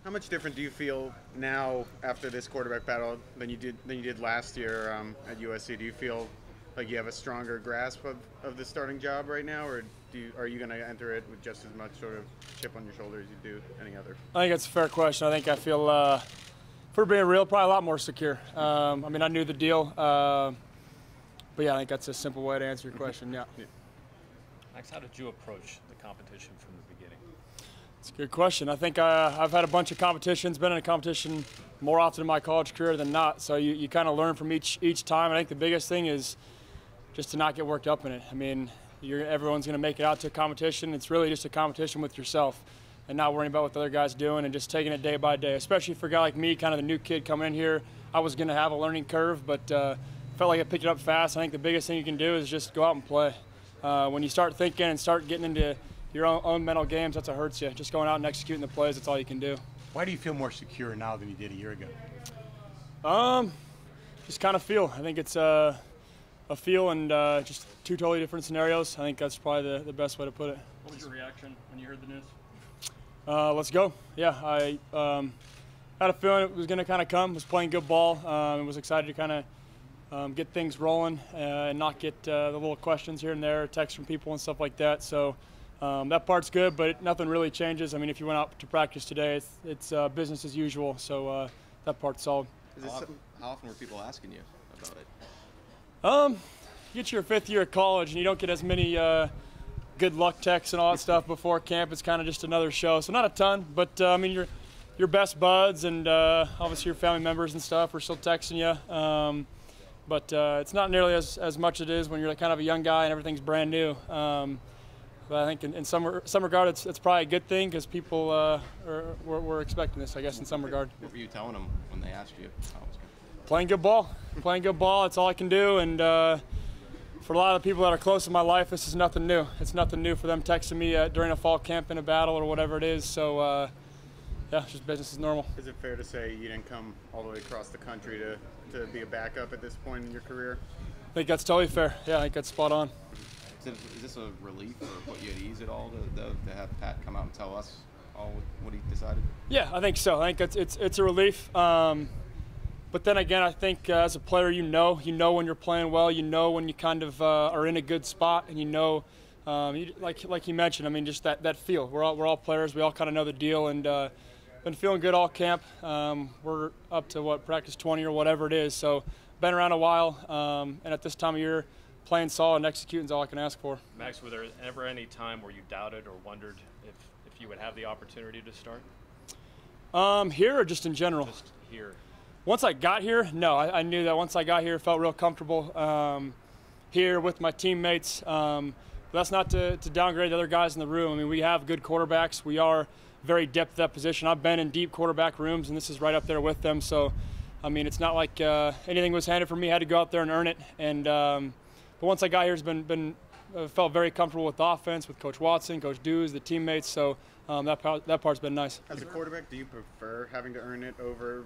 How much different do you feel now after this quarterback battle than you did last year at USC? Do you feel like you have a stronger grasp of the starting job right now, or are you going to enter it with just as much sort of chip on your shoulder as you do any other? I think it's a fair question. I feel, for being real, probably a lot more secure. I mean, I knew the deal, but yeah, I think that's a simple way to answer your question. Yeah. Max, how did you approach the competition from the beginning? It's a good question. I think I've had a bunch of competitions, been in a competition more often in my college career than not. So you kind of learn from each time. I think the biggest thing is just to not get worked up in it. I mean, everyone's going to make it out to a competition. It's really just a competition with yourself and not worrying about what the other guy's doing and just taking it day by day, especially for a guy like me, kind of the new kid coming in here. I was going to have a learning curve, but felt like I picked it up fast. I think the biggest thing you can do is just go out and play. When you start thinking and start getting into your own mental games, that's what hurts you. Just going out and executing the plays, that's all you can do. Why do you feel more secure now than you did a year ago? Just kind of feel. I think it's a feel and just two totally different scenarios. I think that's probably the best way to put it. What was your reaction when you heard the news? Let's go. Yeah, I had a feeling it was going to kind of come. Was playing good ball. And was excited to kind of get things rolling and not get the little questions here and there, texts from people and stuff like that. So that part's good, but nothing really changes. I mean, if you went out to practice today, it's business as usual. So that part's solid. How often were people asking you about it? You get your fifth year of college and you don't get as many good luck texts and all that stuff before camp. It's kind of just another show. So not a ton, but I mean, your best buds and obviously your family members and stuff are still texting you. But it's not nearly as much as it is when you're kind of a young guy and everything's brand new. But I think in some regard it's probably a good thing because people were expecting this, I guess, in some regard. What were you telling them when they asked you how it was going? Playing good ball. Playing good ball, that's all I can do. And for a lot of the people that are close in my life, this is nothing new. It's nothing new for them texting me during a fall camp in a battle or whatever it is. So, yeah, just business as normal. Is it fair to say you didn't come all the way across the country to be a backup at this point in your career? I think that's totally fair. Yeah, I think that's spot on. Is this a relief or put you at ease at all to have Pat come out and tell us all what he decided? Yeah, I think so. I think it's a relief. But then again, I think as a player, you know when you're playing well, you know when you kind of are in a good spot, and you know, like you mentioned, I mean, just that feel. We're all players. We all kind of know the deal, and been feeling good all camp. We're up to practice 20 or whatever it is. So been around a while, and at this time of year, playing solid and executing is all I can ask for. Max, were there ever any time where you doubted or wondered if you would have the opportunity to start? Here or just in general? Just here. Once I got here, no. I knew that once I got here, felt real comfortable here with my teammates. But that's not to downgrade the other guys in the room. I mean, we have good quarterbacks. We are very depth at that position. I've been in deep quarterback rooms, and this is right up there with them. So, I mean, it's not like anything was handed for me. I had to go out there and earn it. And but once I got here, it's felt very comfortable with the offense, with Coach Watson, Coach Dews, the teammates. So that part's been nice. As a quarterback, do you prefer having to earn it over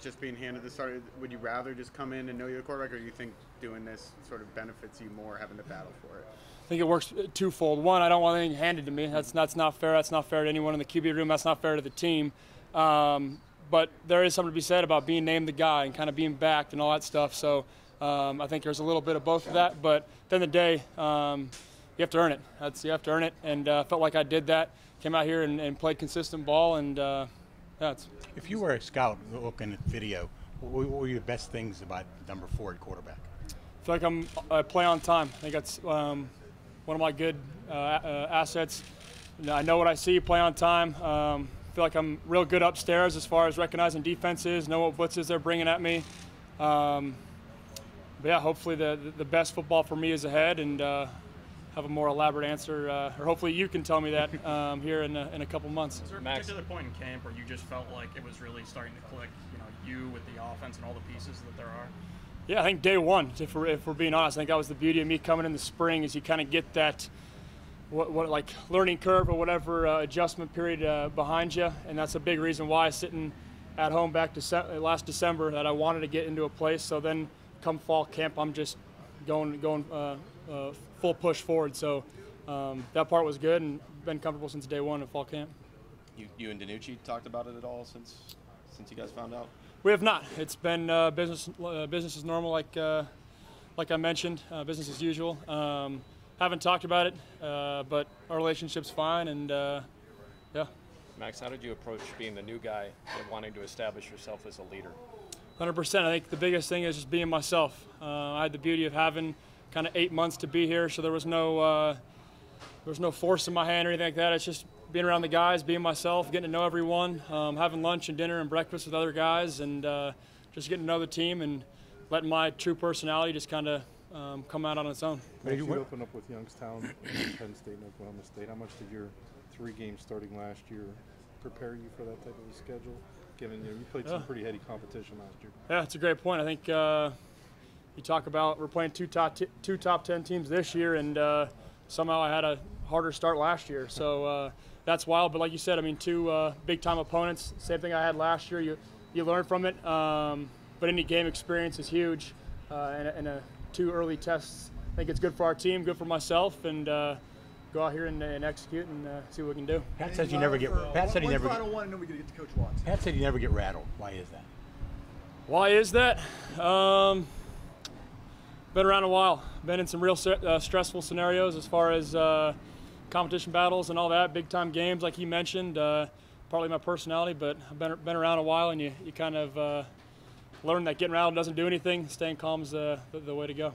just being handed the start? Would you rather just come in and know you're the quarterback, or do you think doing this sort of benefits you more, having to battle for it? I think it works twofold. One, I don't want anything handed to me. That's not fair. That's not fair to anyone in the QB room. That's not fair to the team. But there is something to be said about being named the guy and kind of being backed and all that stuff. So I think there's a little bit of both of that. But at the end of the day, you have to earn it. You have to earn it. And felt like I did that. Came out here and played consistent ball. And if you were a scout looking at video, what were your best things about number 4 at quarterback? I feel like I play on time. I think that's one of my good assets. I know what I see, play on time. Feel like I'm real good upstairs as far as recognizing defenses, know what blitzes they're bringing at me. But yeah, hopefully the best football for me is ahead, and have a more elaborate answer, or hopefully you can tell me that here in a couple months. Is there a particular point in camp where you just felt like it was really starting to click, you with the offense and all the pieces that there are? Yeah, I think day one, if we're being honest, I think that was the beauty of me coming in the spring, is you kind of get that what like learning curve or whatever adjustment period behind you, and that's a big reason why sitting at home back to last December that I wanted to get into a place. So then come fall camp, I'm just going full push forward. So that part was good and been comfortable since day one of fall camp. You and Danucci talked about it at all since you guys found out? We have not. It's been business as normal, like I mentioned, business as usual. Haven't talked about it, but our relationship's fine, and yeah. Max, how did you approach being the new guy and wanting to establish yourself as a leader? 100%. I think the biggest thing is just being myself. I had the beauty of having kind of 8 months to be here, so there was no force in my hand or anything like that. It's just being around the guys, being myself, getting to know everyone, having lunch and dinner and breakfast with other guys, and just getting to know the team and letting my true personality just kind of come out on its own. Max, you opened up with Youngstown, Penn State, and Oklahoma State. How much did your 3 games starting last year prepare you for that type of a schedule? Given you played some pretty heady competition last year. Yeah, that's a great point. I think you talk about we're playing two top 10 teams this year, and somehow I had a harder start last year. So that's wild. But like you said, I mean, 2 big-time opponents. Same thing I had last year. You learn from it. But any game experience is huge. And 2 early tests, I think it's good for our team, good for myself, and go out here and execute and see what we can do. Pat says you never get. Pat said he never. Final one, and then we get to Coach Watts. Pat said you never get rattled. Why is that? Why is that? Been around a while. Been in some real stressful scenarios as far as competition battles and all that, big-time games like he mentioned. Partly my personality, but I've been around a while, and you kind of learn that getting rattled doesn't do anything. Staying calm is the way to go.